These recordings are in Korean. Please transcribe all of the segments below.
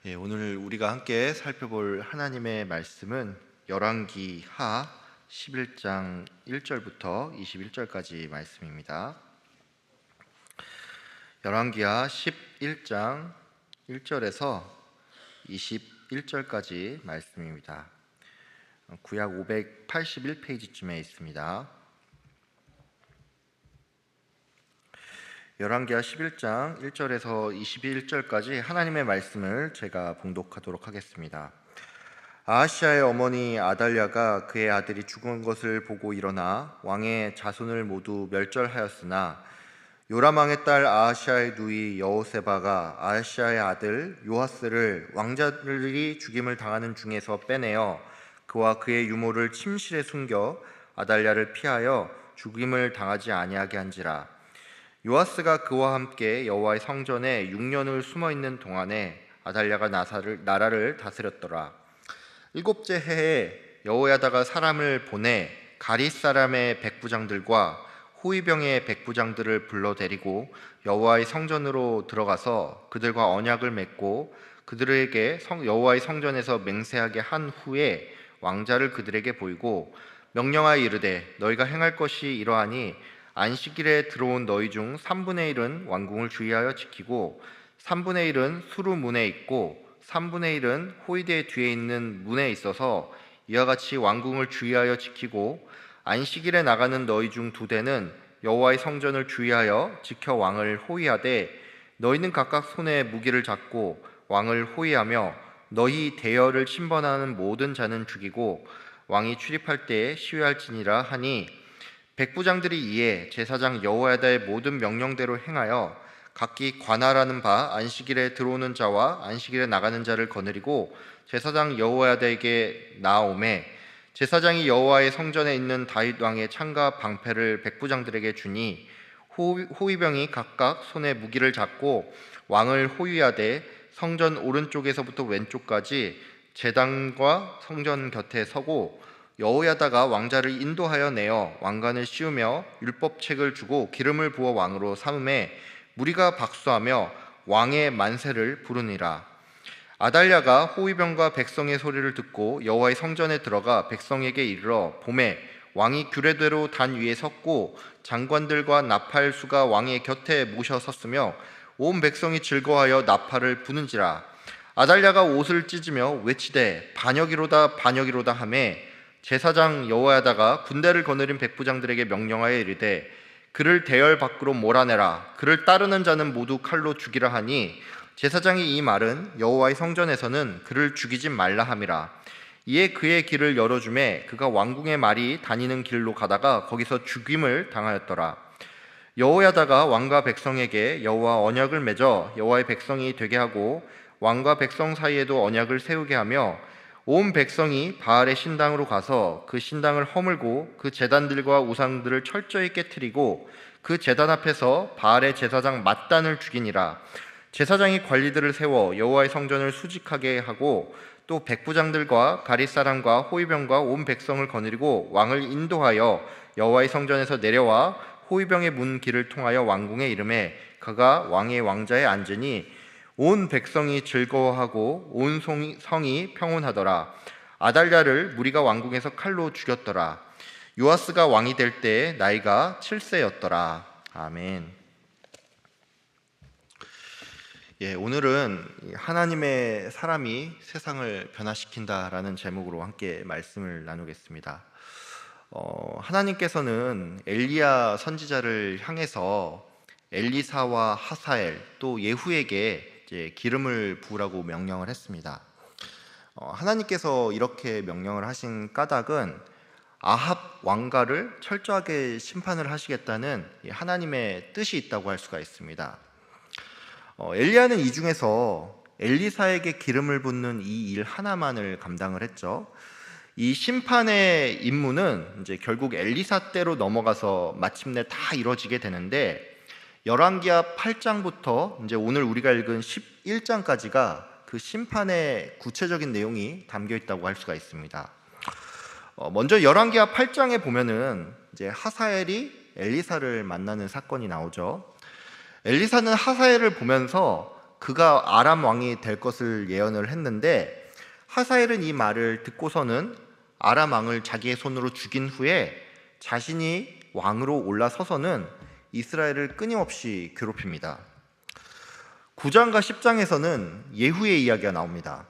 오늘 우리가 함께 살펴볼 하나님의 말씀은 열왕기 하 11장 1절부터 21절까지 말씀입니다. 열왕기 하 11장 1절에서 21절까지 말씀입니다. 구약 581페이지쯤에 있습니다. 열왕기하 11장 1절에서 21절까지 하나님의 말씀을 제가 봉독하도록 하겠습니다. 아하시아의 어머니 아달랴가 그의 아들이 죽은 것을 보고 일어나 왕의 자손을 모두 멸절하였으나 요람 왕의 딸 아하시아의 누이 여호세바가 아하시아의 아들 요아스를 왕자들이 죽임을 당하는 중에서 빼내어 그와 그의 유모를 침실에 숨겨 아달랴를 피하여 죽임을 당하지 아니하게 한지라. 요아스가 그와 함께 여호와의 성전에 6년을 숨어있는 동안에 아달랴가 나라를 다스렸더라. 7째 해에 여호야다가 사람을 보내 가릿 사람의 백부장들과 호위병의 백부장들을 불러 데리고 여호와의 성전으로 들어가서 그들과 언약을 맺고 그들에게 여호와의 성전에서 맹세하게 한 후에 왕자를 그들에게 보이고 명령하여 이르되 너희가 행할 것이 이러하니 안식일에 들어온 너희 중 3분의 1은 왕궁을 주의하여 지키고 3분의 1은 수루문에 있고 3분의 1은 호위대 뒤에 있는 문에 있어서 이와 같이 왕궁을 주의하여 지키고 안식일에 나가는 너희 중 2대는 여호와의 성전을 주의하여 지켜 왕을 호위하되 너희는 각각 손에 무기를 잡고 왕을 호위하며 너희 대열을 침범하는 모든 자는 죽이고 왕이 출입할 때에 시위할지니라 하니 백부장들이 이에 제사장 여호야다의 모든 명령대로 행하여 각기 관할하는 바 안식일에 들어오는 자와 안식일에 나가는 자를 거느리고 제사장 여호야다에게 나아오매 제사장이 여호와의 성전에 있는 다윗 왕의 창과 방패를 백부장들에게 주니 호위병이 각각 손에 무기를 잡고 왕을 호위하되 성전 오른쪽에서부터 왼쪽까지 제단과 성전 곁에 서고 여호야다가 왕자를 인도하여 내어 왕관을 씌우며 율법책을 주고 기름을 부어 왕으로 삼음에 무리가 박수하며 왕의 만세를 부르니라. 아달랴가 호위병과 백성의 소리를 듣고 여호와의 성전에 들어가 백성에게 이르러 보매 왕이 규례대로 단 위에 섰고 장관들과 나팔수가 왕의 곁에 모셔 섰으며 온 백성이 즐거워하여 나팔을 부는지라. 아달랴가 옷을 찢으며 외치되 반역이로다 반역이로다 하매 제사장 여호야다가 군대를 거느린 백부장들에게 명령하여 이르되 그를 대열 밖으로 몰아내라. 그를 따르는 자는 모두 칼로 죽이라 하니 제사장이 이 말은 여호와의 성전에서는 그를 죽이지 말라 함이라. 이에 그의 길을 열어주매 그가 왕궁의 말이 다니는 길로 가다가 거기서 죽임을 당하였더라. 여호야다가 왕과 백성에게 여호와 언약을 맺어 여호와의 백성이 되게 하고 왕과 백성 사이에도 언약을 세우게 하며 온 백성이 바알의 신당으로 가서 그 신당을 허물고 그 제단들과 우상들을 철저히 깨트리고 그 제단 앞에서 바알의 제사장 맏단을 죽이니라. 제사장이 관리들을 세워 여호와의 성전을 수직하게 하고 또 백부장들과 가릿 사람과 호위병과 온 백성을 거느리고 왕을 인도하여 여호와의 성전에서 내려와 호위병의 문 길을 통하여 왕궁에 이르매 그가 왕의 왕자에 앉으니 온 백성이 즐거워하고 온 성이 평온하더라. 아달랴를 무리가 왕궁에서 칼로 죽였더라. 요아스가 왕이 될 때에 나이가 7세였더라. 아멘. 오늘은 하나님의 사람이 세상을 변화시킨다라는 제목으로 함께 말씀을 나누겠습니다. 하나님께서는 엘리야 선지자를 향해서 엘리사와 하사엘 또 예후에게 기름을 부으라고 명령을 했습니다. 하나님께서 이렇게 명령을 하신 까닭은 아합 왕가를 철저하게 심판을 하시겠다는 하나님의 뜻이 있다고 할 수가 있습니다. 엘리야는 이 중에서 엘리사에게 기름을 붓는 이 일 하나만을 감당을 했죠. 이 심판의 임무는 이제 결국 엘리사 때로 넘어가서 마침내 다 이루어지게 되는데 열왕기하 8장부터 이제 오늘 우리가 읽은 11장까지가 그 심판의 구체적인 내용이 담겨 있다고 할 수가 있습니다. 먼저 열왕기하 8장에 보면은 이제 하사엘이 엘리사를 만나는 사건이 나오죠. 엘리사는 하사엘을 보면서 그가 아람 왕이 될 것을 예언을 했는데, 하사엘은 이 말을 듣고서는 아람 왕을 자기의 손으로 죽인 후에 자신이 왕으로 올라서서는 이스라엘을 끊임없이 괴롭힙니다. 9장과 10장에서는 예후의 이야기가 나옵니다.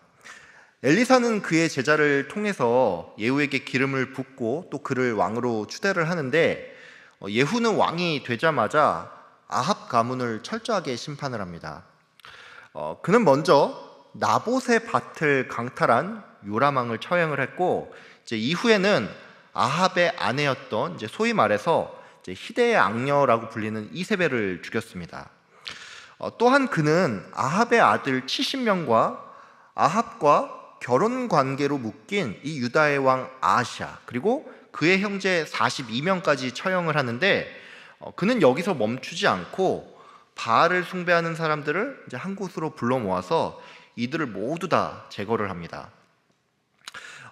엘리사는 그의 제자를 통해서 예후에게 기름을 붓고 또 그를 왕으로 추대를 하는데, 예후는 왕이 되자마자 아합 가문을 철저하게 심판을 합니다. 그는 먼저 나봇의 밭을 강탈한 요람 왕을 처형을 했고, 이제 이후에는 아합의 아내였던 소위 말해서 희대의 악녀라고 불리는 이세벨을 죽였습니다. 또한 그는 아합의 아들 70명과 아합과 결혼 관계로 묶인 이 유다의 왕 아하시아, 그리고 그의 형제 42명까지 처형을 하는데, 그는 여기서 멈추지 않고 바알을 숭배하는 사람들을 이제 한 곳으로 불러 모아서 이들을 모두 다 제거를 합니다.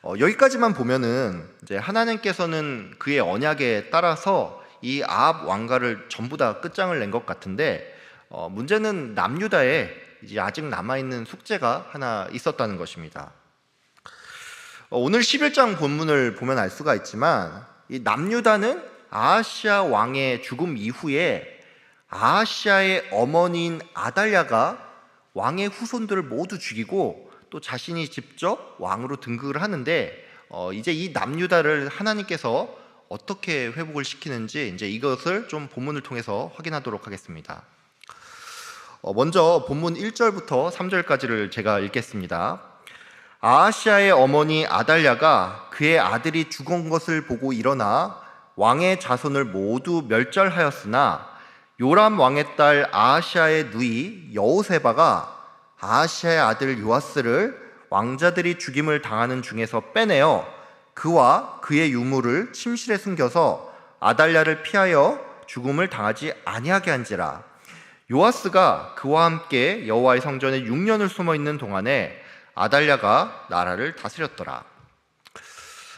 여기까지만 보면은 이제 하나님께서는 그의 언약에 따라서 이 아합 왕가를 전부 다 끝장을 낸 것 같은데, 문제는 남유다에 이제 아직 남아있는 숙제가 하나 있었다는 것입니다. 오늘 11장 본문을 보면 알 수가 있지만, 이 남유다는 아하시아 왕의 죽음 이후에 아하시아의 어머니인 아달랴가 왕의 후손들을 모두 죽이고 또 자신이 직접 왕으로 등극을 하는데, 이제 이 남유다를 하나님께서 어떻게 회복을 시키는지 이제 이것을 좀 본문을 통해서 확인하도록 하겠습니다. 먼저 본문 1절부터 3절까지를 제가 읽겠습니다. 아하시아의 어머니 아달랴가 그의 아들이 죽은 것을 보고 일어나 왕의 자손을 모두 멸절하였으나, 요람 왕의 딸 아하시아의 누이 여호세바가 아하시아의 아들 요아스를 왕자들이 죽임을 당하는 중에서 빼내어 그와 그의 유물을 침실에 숨겨서 아달랴를 피하여 죽음을 당하지 아니하게 한지라. 요아스가 그와 함께 여호와의 성전에 6년을 숨어 있는 동안에 아달랴가 나라를 다스렸더라.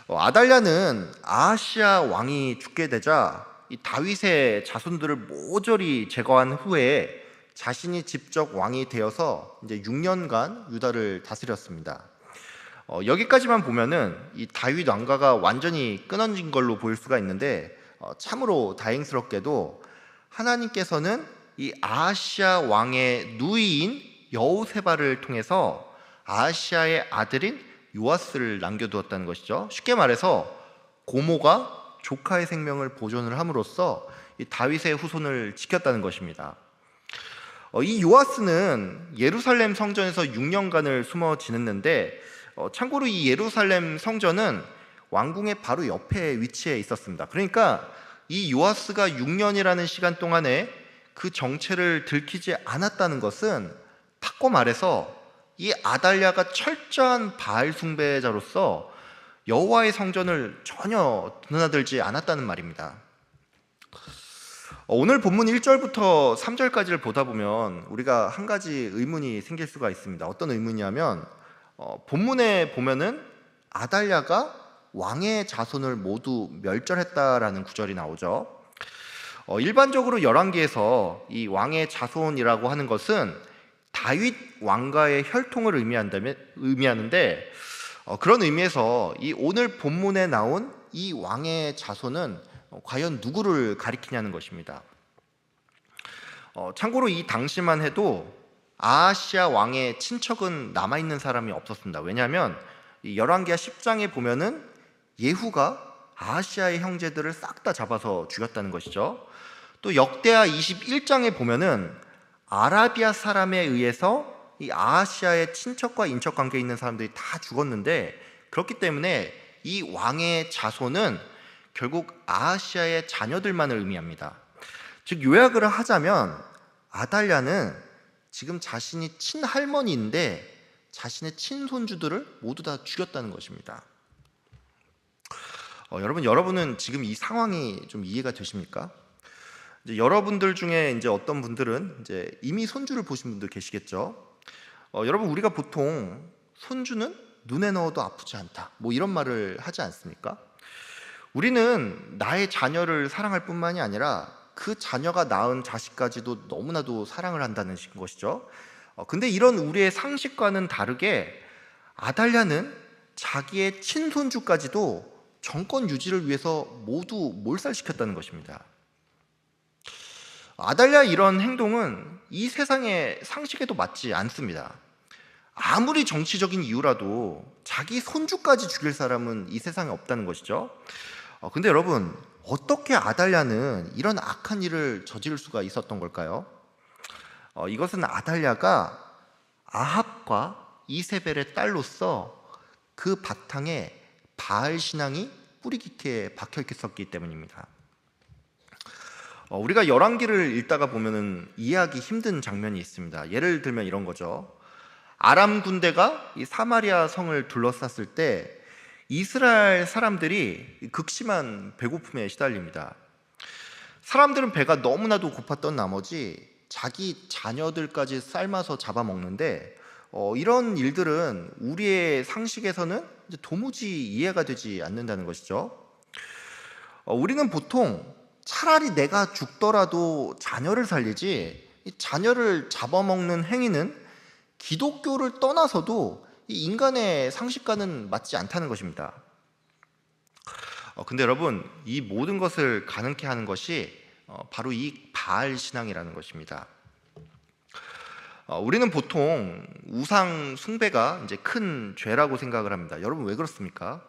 아달랴는 아하시아 왕이 죽게 되자 이 다윗의 자손들을 모조리 제거한 후에 자신이 직접 왕이 되어서 이제 6년간 유다를 다스렸습니다. 여기까지만 보면은 이 다윗 왕가가 완전히 끊어진 걸로 보일 수가 있는데, 참으로 다행스럽게도 하나님께서는 이 아하시아 왕의 누이인 여호세바를 통해서 아하시아의 아들인 요아스를 남겨두었다는 것이죠. 쉽게 말해서 고모가 조카의 생명을 보존을 함으로써 이 다윗의 후손을 지켰다는 것입니다. 이 요아스는 예루살렘 성전에서 6년간을 숨어 지냈는데, 참고로 이 예루살렘 성전은 왕궁의 바로 옆에 위치해 있었습니다. 그러니까 이 요아스가 6년이라는 시간 동안에 그 정체를 들키지 않았다는 것은 바꿔 말해서 이 아달랴가 철저한 바알 숭배자로서 여호와의 성전을 전혀 드나들지 않았다는 말입니다. 오늘 본문 1절부터 3절까지를 보다 보면 우리가 한 가지 의문이 생길 수가 있습니다. 어떤 의문이냐면, 본문에 보면은 아달랴가 왕의 자손을 모두 멸절했다라는 구절이 나오죠. 일반적으로 열왕기에서 이 왕의 자손이라고 하는 것은 다윗 왕가의 혈통을 의미하는데, 그런 의미에서 이 오늘 본문에 나온 이 왕의 자손은 과연 누구를 가리키냐는 것입니다. 참고로 이 당시만 해도 아하시아 왕의 친척은 남아있는 사람이 없었습니다. 왜냐하면 이 열왕기하 10장에 보면은 예후가 아하시아의 형제들을 싹 다 잡아서 죽였다는 것이죠. 또 역대하 21장에 보면은 아라비아 사람에 의해서 이 아하시아의 친척과 인척 관계에 있는 사람들이 다 죽었는데, 그렇기 때문에 이 왕의 자손은 결국 아하시아의 자녀들만을 의미합니다. 즉 요약을 하자면 아달랴는 지금 자신이 친할머니인데 자신의 친손주들을 모두 다 죽였다는 것입니다. 여러분은 지금 이 상황이 좀 이해가 되십니까? 이제 여러분들 중에 이제 어떤 분들은 이제 이미 손주를 보신 분들 계시겠죠. 여러분, 우리가 보통 손주는 눈에 넣어도 아프지 않다, 뭐 이런 말을 하지 않습니까? 우리는 나의 자녀를 사랑할 뿐만이 아니라 그 자녀가 낳은 자식까지도 너무나도 사랑을 한다는 것이죠. 근데 이런 우리의 상식과는 다르게 아달랴는 자기의 친손주까지도 정권 유지를 위해서 모두 몰살시켰다는 것입니다. 아달랴의 이런 행동은 이 세상의 상식에도 맞지 않습니다. 아무리 정치적인 이유라도 자기 손주까지 죽일 사람은 이 세상에 없다는 것이죠. 근데 여러분, 어떻게 아달랴는 이런 악한 일을 저지를 수가 있었던 걸까요? 이것은 아달랴가 아합과 이세벨의 딸로서 그 바탕에 바알 신앙이 뿌리 깊게 박혀 있었기 때문입니다. 우리가 열왕기를 읽다가 보면은 이해하기 힘든 장면이 있습니다. 예를 들면 이런 거죠. 아람 군대가 이 사마리아 성을 둘러쌌을 때 이스라엘 사람들이 극심한 배고픔에 시달립니다. 사람들은 배가 너무나도 고팠던 나머지 자기 자녀들까지 삶아서 잡아먹는데 이런 일들은 우리의 상식에서는 이제 도무지 이해가 되지 않는다는 것이죠. 우리는 보통 차라리 내가 죽더라도 자녀를 살리지, 이 자녀를 잡아먹는 행위는 기독교를 떠나서도 이 인간의 상식과는 맞지 않다는 것입니다. 근데 여러분, 이 모든 것을 가능케 하는 것이 바로 이 바알 신앙이라는 것입니다. 우리는 보통 우상 숭배가 이제 큰 죄라고 생각을 합니다. 여러분, 왜 그렇습니까?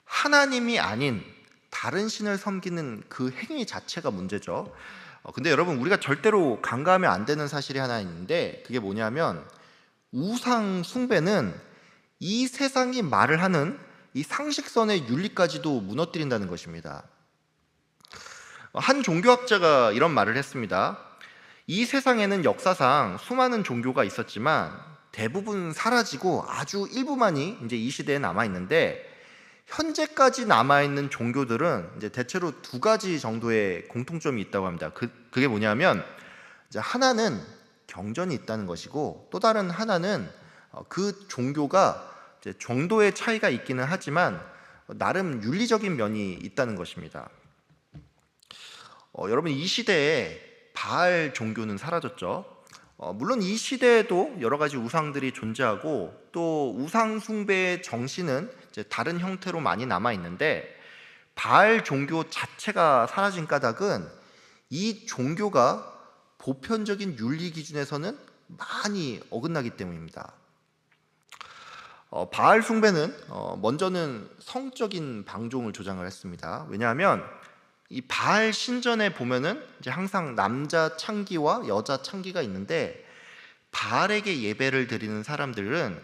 하나님이 아닌 다른 신을 섬기는 그 행위 자체가 문제죠. 근데 여러분, 우리가 절대로 간과하면 안 되는 사실이 하나 있는데, 그게 뭐냐면 우상 숭배는 이 세상이 말을 하는 이 상식선의 윤리까지도 무너뜨린다는 것입니다. 한 종교학자가 이런 말을 했습니다. 이 세상에는 역사상 수많은 종교가 있었지만 대부분 사라지고 아주 일부만이 이제 이 시대에 남아 있는데, 현재까지 남아 있는 종교들은 이제 대체로 두 가지 정도의 공통점이 있다고 합니다. 그게 뭐냐면, 이제 하나는 경전이 있다는 것이고, 또 다른 하나는 그 종교가 이제 정도의 차이가 있기는 하지만 나름 윤리적인 면이 있다는 것입니다. 여러분, 이 시대에 바알 종교는 사라졌죠. 물론 이 시대에도 여러 가지 우상들이 존재하고 또 우상 숭배의 정신은 이제 다른 형태로 많이 남아 있는데, 바알 종교 자체가 사라진 까닭은 이 종교가 보편적인 윤리 기준에서는 많이 어긋나기 때문입니다. 바알 숭배는 먼저는 성적인 방종을 조장을 했습니다. 왜냐하면 이 바알 신전에 보면은 이제 항상 남자 창기와 여자 창기가 있는데, 바알에게 예배를 드리는 사람들은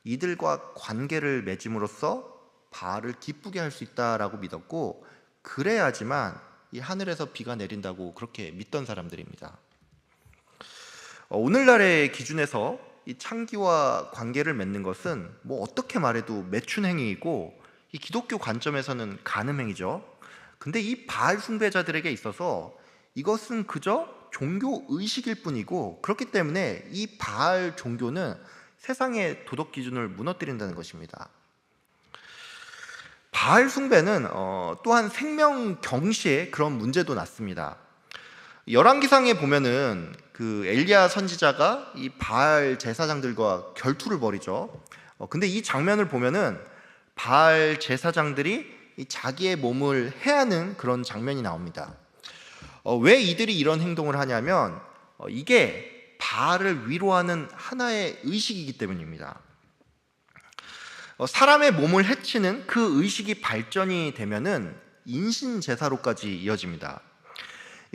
이들과 관계를 맺음으로써 바알을 기쁘게 할 수 있다라고 믿었고, 그래야지만 이 하늘에서 비가 내린다고 그렇게 믿던 사람들입니다. 오늘날의 기준에서 이 창기와 관계를 맺는 것은 뭐 어떻게 말해도 매춘 행위이고, 이 기독교 관점에서는 간음 행위죠. 근데 이 바알 숭배자들에게 있어서 이것은 그저 종교 의식일 뿐이고, 그렇기 때문에 이 바알 종교는 세상의 도덕 기준을 무너뜨린다는 것입니다. 바알 숭배는 또한 생명 경시에 그런 문제도 났습니다. 열왕기상에 보면은 그 엘리야 선지자가 이 바알 제사장들과 결투를 벌이죠. 근데 이 장면을 보면은 바알 제사장들이 이 자기의 몸을 해하는 그런 장면이 나옵니다. 왜 이들이 이런 행동을 하냐면 이게 바알을 위로하는 하나의 의식이기 때문입니다. 사람의 몸을 해치는 그 의식이 발전이 되면은 인신 제사로까지 이어집니다.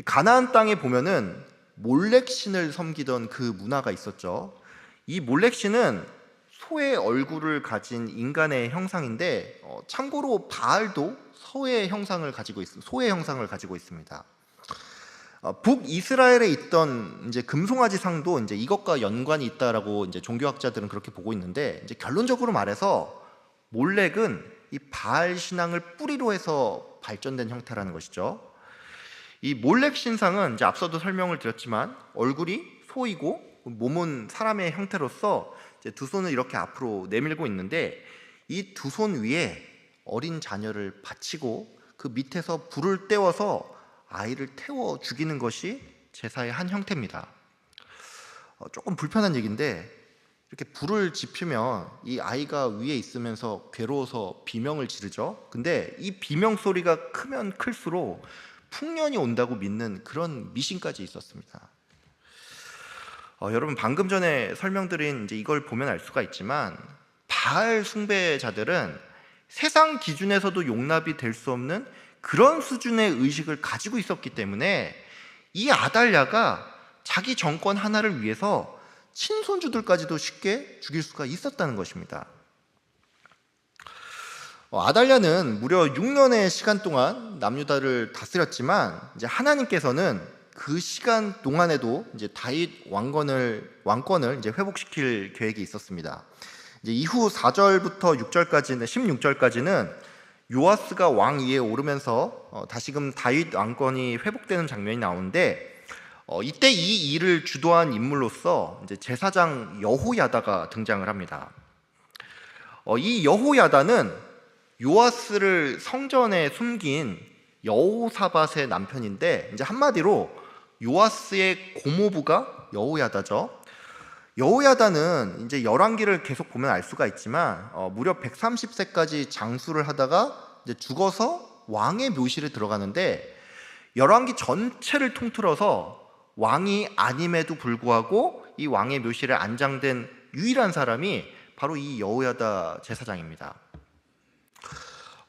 가나안 땅에 보면은 몰렉 신을 섬기던 그 문화가 있었죠. 이 몰렉 신은 소의 얼굴을 가진 인간의 형상인데, 참고로 바알도 소의 형상을 가지고 있습니다. 북이스라엘에 있던 이제 금송아지 상도 이제 이것과 연관이 있다라고 이제 종교학자들은 그렇게 보고 있는데, 이제 결론적으로 말해서 몰렉은 이 바알 신앙을 뿌리로 해서 발전된 형태라는 것이죠. 이 몰렉 신상은 이제 앞서도 설명을 드렸지만 얼굴이 소이고 몸은 사람의 형태로서 이제 두 손을 이렇게 앞으로 내밀고 있는데, 이 두 손 위에 어린 자녀를 받치고 그 밑에서 불을 떼워서 아이를 태워 죽이는 것이 제사의 한 형태입니다. 조금 불편한 얘기인데, 이렇게 불을 지피면 이 아이가 위에 있으면서 괴로워서 비명을 지르죠. 근데 이 비명 소리가 크면 클수록 풍년이 온다고 믿는 그런 미신까지 있었습니다. 여러분, 방금 전에 설명드린 이제 이걸 보면 알 수가 있지만, 바알 숭배자들은 세상 기준에서도 용납이 될 수 없는 그런 수준의 의식을 가지고 있었기 때문에 이 아달랴가 자기 정권 하나를 위해서 친손주들까지도 쉽게 죽일 수가 있었다는 것입니다. 아달랴는 무려 6년의 시간 동안 남유다를 다스렸지만, 이제 하나님께서는 그 시간 동안에도 이제 다윗 왕권을 이제 회복시킬 계획이 있었습니다. 이제 이후 4절부터 6절까지는 16절까지는 요아스가 왕 위에 오르면서 다시금 다윗 왕권이 회복되는 장면이 나오는데, 이때 이 일을 주도한 인물로서 이제 제사장 여호야다가 등장을 합니다. 이 여호야다는 요아스를 성전에 숨긴 여호사밧의 남편인데, 이제 한마디로 요아스의 고모부가 여호야다죠. 여호야다는 이제 열왕기를 계속 보면 알 수가 있지만 무려 130세까지 장수를 하다가 이제 죽어서 왕의 묘실에 들어가는데, 열왕기 전체를 통틀어서 왕이 아님에도 불구하고 이 왕의 묘실에 안장된 유일한 사람이 바로 이 여호야다 제사장입니다.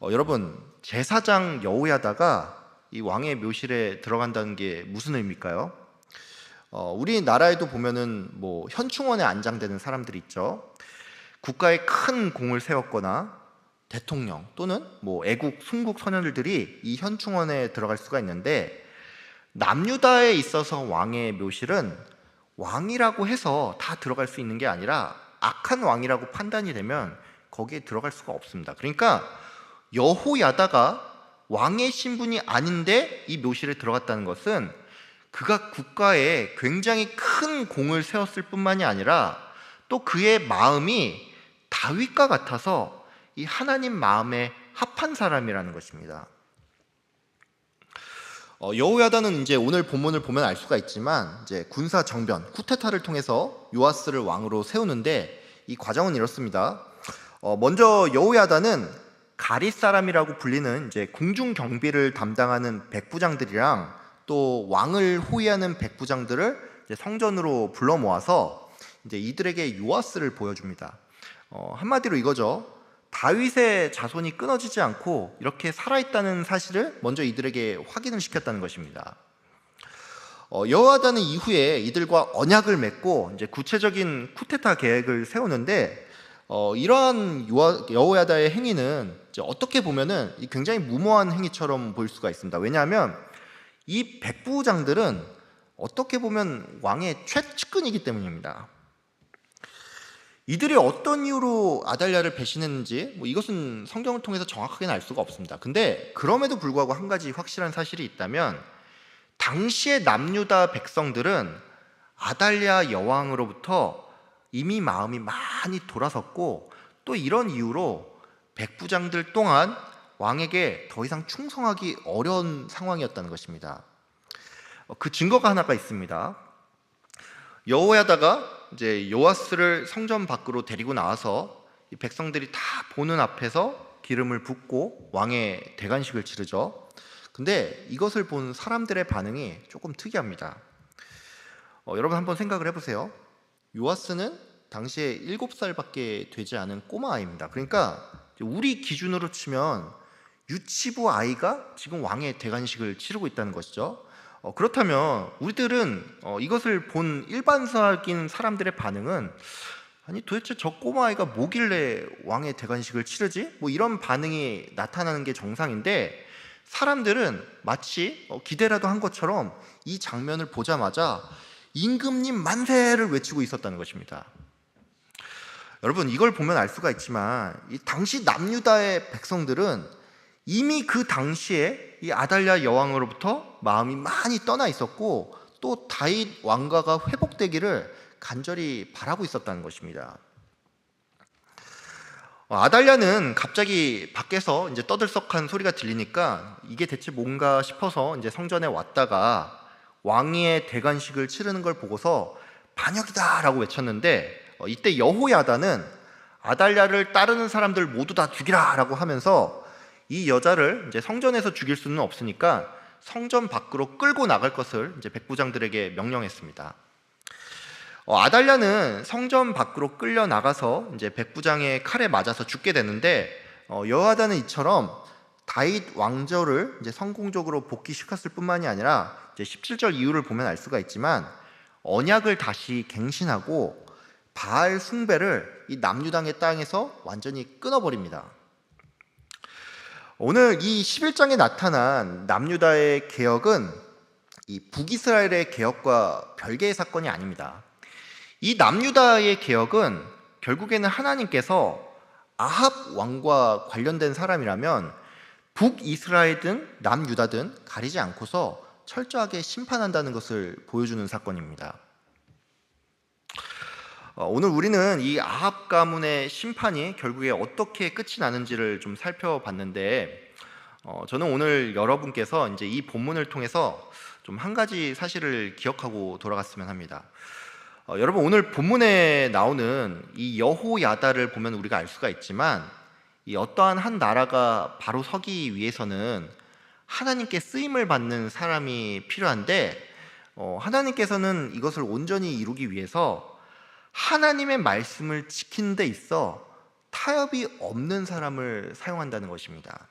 여러분, 제사장 여호야다가 이 왕의 묘실에 들어간다는 게 무슨 의미일까요? 우리나라에도 보면은 뭐 현충원에 안장되는 사람들이 있죠. 국가에 큰 공을 세웠거나 대통령 또는 뭐 애국, 순국 선열들이 이 현충원에 들어갈 수가 있는데, 남유다에 있어서 왕의 묘실은 왕이라고 해서 다 들어갈 수 있는 게 아니라 악한 왕이라고 판단이 되면 거기에 들어갈 수가 없습니다. 그러니까 여호야다가 왕의 신분이 아닌데 이 묘실에 들어갔다는 것은 그가 국가에 굉장히 큰 공을 세웠을 뿐만이 아니라 또 그의 마음이 다윗과 같아서 이 하나님 마음에 합한 사람이라는 것입니다. 여호야다는 이제 오늘 본문을 보면 알 수가 있지만 이제 군사 정변, 쿠데타를 통해서 요아스를 왕으로 세우는데, 이 과정은 이렇습니다. 먼저 여호야다는 가릿 사람이라고 불리는 이제 궁중 경비를 담당하는 백부장들이랑 또 왕을 호위하는 백부장들을 이제 성전으로 불러 모아서 이제 이들에게 요아스를 보여줍니다. 한마디로 이거죠. 다윗의 자손이 끊어지지 않고 이렇게 살아있다는 사실을 먼저 이들에게 확인을 시켰다는 것입니다. 여호야다는 이후에 이들과 언약을 맺고 이제 구체적인 쿠데타 계획을 세우는데, 이러한 여호야다의 행위는 이제 어떻게 보면은 굉장히 무모한 행위처럼 보일 수가 있습니다. 왜냐하면 이 백부장들은 어떻게 보면 왕의 최측근이기 때문입니다. 이들이 어떤 이유로 아달랴를 배신했는지 이것은 성경을 통해서 정확하게는 알 수가 없습니다. 근데 그럼에도 불구하고 한 가지 확실한 사실이 있다면, 당시의 남유다 백성들은 아달랴 여왕으로부터 이미 마음이 많이 돌아섰고, 또 이런 이유로 백부장들 또한 왕에게 더 이상 충성하기 어려운 상황이었다는 것입니다. 그 증거가 하나가 있습니다. 여호야다가 이제 요아스를 성전 밖으로 데리고 나와서 이 백성들이 다 보는 앞에서 기름을 붓고 왕의 대관식을 치르죠. 근데 이것을 본 사람들의 반응이 조금 특이합니다. 여러분 한번 생각을 해보세요. 요아스는 당시에 7살밖에 되지 않은 꼬마 아이입니다. 그러니까 우리 기준으로 치면 유치부 아이가 지금 왕의 대관식을 치르고 있다는 것이죠. 그렇다면 우리들은 이것을 본 일반적인 사람들의 반응은, 아니 도대체 저 꼬마아이가 뭐길래 왕의 대관식을 치르지? 뭐 이런 반응이 나타나는 게 정상인데, 사람들은 마치 기대라도 한 것처럼 이 장면을 보자마자 임금님 만세를 외치고 있었다는 것입니다. 여러분, 이걸 보면 알 수가 있지만 이 당시 남유다의 백성들은 이미 그 당시에 이 아달랴 여왕으로부터 마음이 많이 떠나 있었고, 또 다윗 왕가가 회복되기를 간절히 바라고 있었다는 것입니다. 아달랴는 갑자기 밖에서 이제 떠들썩한 소리가 들리니까 이게 대체 뭔가 싶어서 이제 성전에 왔다가 왕의 대관식을 치르는 걸 보고서 반역이다라고 외쳤는데 이때 여호야다는 아달랴를 따르는 사람들 모두 다 죽이라라고 하면서 이 여자를 이제 성전에서 죽일 수는 없으니까 성전 밖으로 끌고 나갈 것을 이제 백부장들에게 명령했습니다. 아달랴는 성전 밖으로 끌려 나가서 이제 백부장의 칼에 맞아서 죽게 되는데 여호야다는 이처럼 다윗 왕조를 이제 성공적으로 복귀시켰을 뿐만이 아니라 이제 17절 이후를 보면 알 수가 있지만 언약을 다시 갱신하고 바알 숭배를 이 남유다의 땅에서 완전히 끊어버립니다. 오늘 이 11장에 나타난 남유다의 개혁은 이 북이스라엘의 개혁과 별개의 사건이 아닙니다. 이 남유다의 개혁은 결국에는 하나님께서 아합 왕과 관련된 사람이라면 북이스라엘든 남유다든 가리지 않고서 철저하게 심판한다는 것을 보여주는 사건입니다. 오늘 우리는 이 아합 가문의 심판이 결국에 어떻게 끝이 나는지를 좀 살펴봤는데 저는 오늘 여러분께서 이제 이 본문을 통해서 좀 한 가지 사실을 기억하고 돌아갔으면 합니다. 여러분, 오늘 본문에 나오는 이 여호야다를 보면 우리가 알 수가 있지만 이 어떠한 한 나라가 바로 서기 위해서는 하나님께 쓰임을 받는 사람이 필요한데 하나님께서는 이것을 온전히 이루기 위해서 하나님의 말씀을 지키는 데 있어 타협이 없는 사람을 사용한다는 것입니다.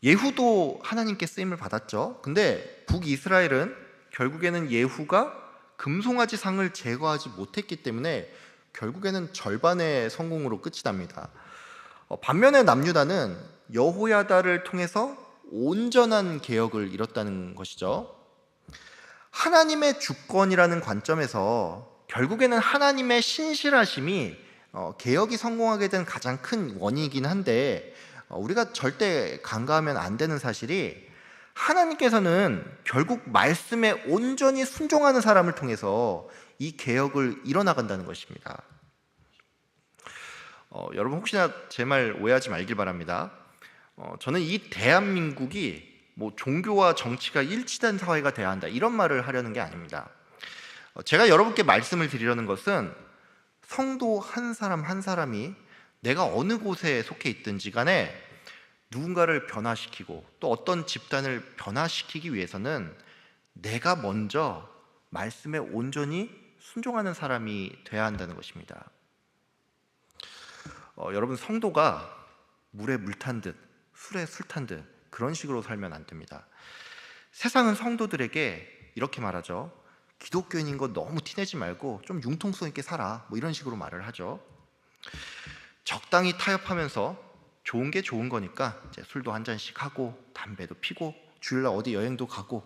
예후도 하나님께 쓰임을 받았죠. 근데 북이스라엘은 결국에는 예후가 금송아지 상을 제거하지 못했기 때문에 결국에는 절반의 성공으로 끝이 납니다. 반면에 남유다는 여호야다를 통해서 온전한 개혁을 이뤘다는 것이죠. 하나님의 주권이라는 관점에서 결국에는 하나님의 신실하심이 개혁이 성공하게 된 가장 큰 원인이긴 한데 우리가 절대 간과하면 안 되는 사실이 하나님께서는 결국 말씀에 온전히 순종하는 사람을 통해서 이 개혁을 이뤄나간다는 것입니다. 여러분 혹시나 제 말 오해하지 말길 바랍니다. 저는 이 대한민국이 뭐 종교와 정치가 일치된 사회가 돼야 한다 이런 말을 하려는 게 아닙니다. 제가 여러분께 말씀을 드리려는 것은 성도 한 사람 한 사람이 내가 어느 곳에 속해 있든지 간에 누군가를 변화시키고 또 어떤 집단을 변화시키기 위해서는 내가 먼저 말씀에 온전히 순종하는 사람이 돼야 한다는 것입니다. 여러분, 성도가 물에 물 탄 듯 술에 술 탄 듯 그런 식으로 살면 안 됩니다. 세상은 성도들에게 이렇게 말하죠. 기독교인인 거 너무 티내지 말고 좀 융통성 있게 살아, 뭐 이런 식으로 말을 하죠. 적당히 타협하면서 좋은 게 좋은 거니까 이제 술도 한 잔씩 하고 담배도 피고 주일날 어디 여행도 가고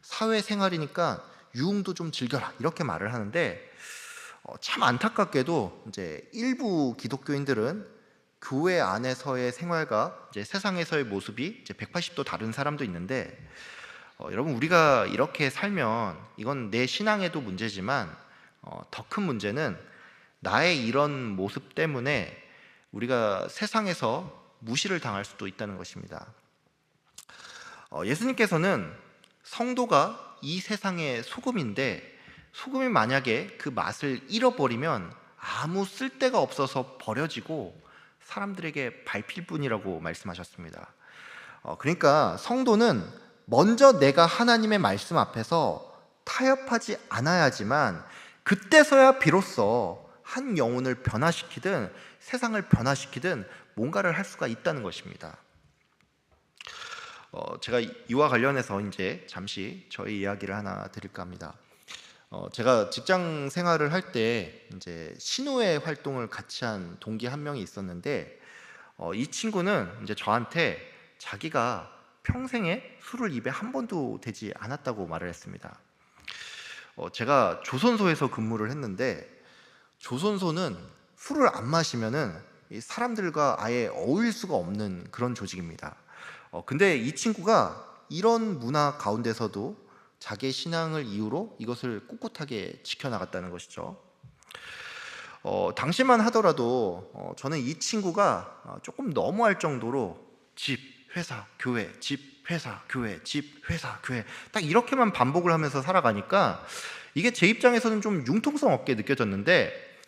사회생활이니까 유흥도 좀 즐겨라 이렇게 말을 하는데 참 안타깝게도 이제 일부 기독교인들은 교회 안에서의 생활과 이제 세상에서의 모습이 이제 180도 다른 사람도 있는데 여러분, 우리가 이렇게 살면 이건 내 신앙에도 문제지만 더 큰 문제는 나의 이런 모습 때문에 우리가 세상에서 무시를 당할 수도 있다는 것입니다. 예수님께서는 성도가 이 세상의 소금인데 소금이 만약에 그 맛을 잃어버리면 아무 쓸데가 없어서 버려지고 사람들에게 밟힐 뿐이라고 말씀하셨습니다. 그러니까 성도는 먼저 내가 하나님의 말씀 앞에서 타협하지 않아야지만 그때서야 비로소 한 영혼을 변화시키든 세상을 변화시키든 뭔가를 할 수가 있다는 것입니다. 제가 이와 관련해서 이제 잠시 저희 이야기를 하나 드릴까 합니다. 제가 직장 생활을 할 때 이제 신우회 활동을 같이 한 동기 한 명이 있었는데 이 친구는 이제 저한테 자기가 평생에 술을 입에 한 번도 대지 않았다고 말을 했습니다. 제가 조선소에서 근무를 했는데 조선소는 술을 안 마시면은 이 사람들과 아예 어울릴 수가 없는 그런 조직입니다. 근데 이 친구가 이런 문화 가운데서도 자기의 신앙을 이유로 이것을 꿋꿋하게 지켜나갔다는 것이죠. 당시만 하더라도 저는 이 친구가 조금 너무할 정도로 집, 회사, 교회, 집, 회사, 교회, 집, 회사, 교회 딱 이렇게만 반복을 하면서 살아가니까 이게 제 입장에서는 좀 융통성 없게 느껴졌는데,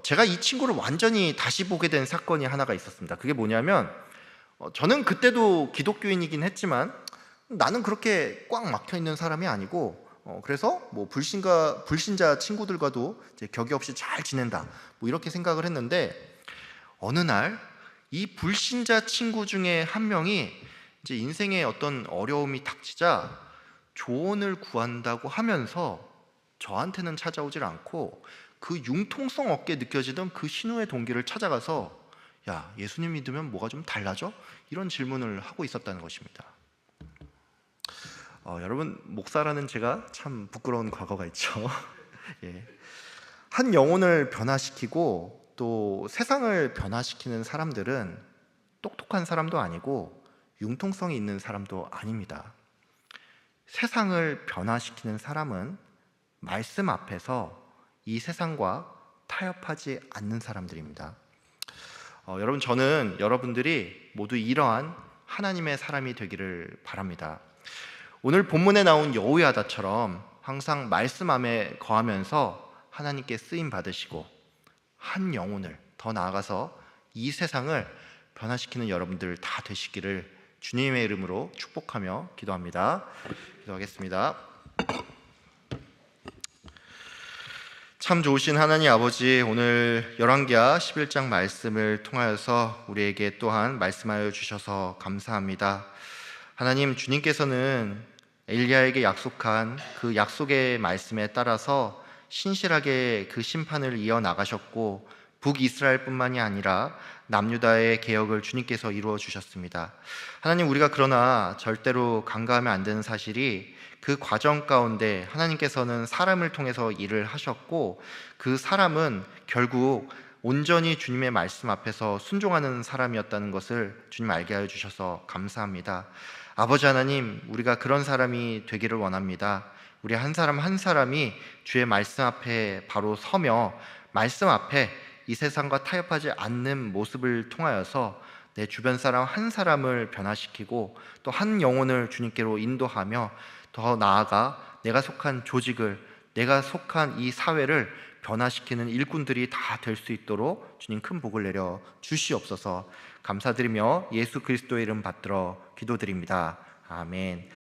제가 이 친구를 완전히 다시 보게 된 사건이 하나가 있었습니다. 그게 뭐냐면, 저는 그때도 기독교인이긴 했지만 나는 그렇게 꽉 막혀 있는 사람이 아니고, 그래서 뭐 불신자 친구들과도 이제 격이 없이 잘 지낸다, 뭐 이렇게 생각을 했는데, 어느 날 이 불신자 친구 중에 한 명이 이제 인생에 어떤 어려움이 닥치자 조언을 구한다고 하면서 저한테는 찾아오질 않고 그 융통성 없게 느껴지던 그 신우의 동기를 찾아가서, 야, 예수님 믿으면 뭐가 좀 달라져? 이런 질문을 하고 있었다는 것입니다. 여러분, 목사라는 제가 참 부끄러운 과거가 있죠. 예. 한 영혼을 변화시키고 또 세상을 변화시키는 사람들은 똑똑한 사람도 아니고 융통성이 있는 사람도 아닙니다. 세상을 변화시키는 사람은 말씀 앞에서 이 세상과 타협하지 않는 사람들입니다. 여러분, 저는 여러분들이 모두 이러한 하나님의 사람이 되기를 바랍니다. 오늘 본문에 나온 여호야다처럼 항상 말씀 안에 거하면서 하나님께 쓰임 받으시고 한 영혼을, 더 나아가서 이 세상을 변화시키는 여러분들 다 되시기를 주님의 이름으로 축복하며 기도합니다. 기도하겠습니다. 참 좋으신 하나님 아버지, 오늘 열왕기하 11장 말씀을 통하여서 우리에게 또한 말씀하여 주셔서 감사합니다. 하나님, 주님께서는 엘리야에게 약속한 그 약속의 말씀에 따라서 신실하게 그 심판을 이어나가셨고 북이스라엘뿐만이 아니라 남유다의 개혁을 주님께서 이루어 주셨습니다. 하나님, 우리가 그러나 절대로 간과하면 안 되는 사실이 그 과정 가운데 하나님께서는 사람을 통해서 일을 하셨고 그 사람은 결국 온전히 주님의 말씀 앞에서 순종하는 사람이었다는 것을 주님 알게 하여 주셔서 감사합니다. 아버지 하나님, 우리가 그런 사람이 되기를 원합니다. 우리 한 사람 한 사람이 주의 말씀 앞에 바로 서며 말씀 앞에 이 세상과 타협하지 않는 모습을 통하여서 내 주변 사람 한 사람을 변화시키고 또 한 영혼을 주님께로 인도하며 더 나아가 내가 속한 조직을, 내가 속한 이 사회를 변화시키는 일꾼들이 다 될 수 있도록 주님 큰 복을 내려 주시옵소서. 감사드리며 예수 그리스도의 이름 받들어 기도드립니다. 아멘.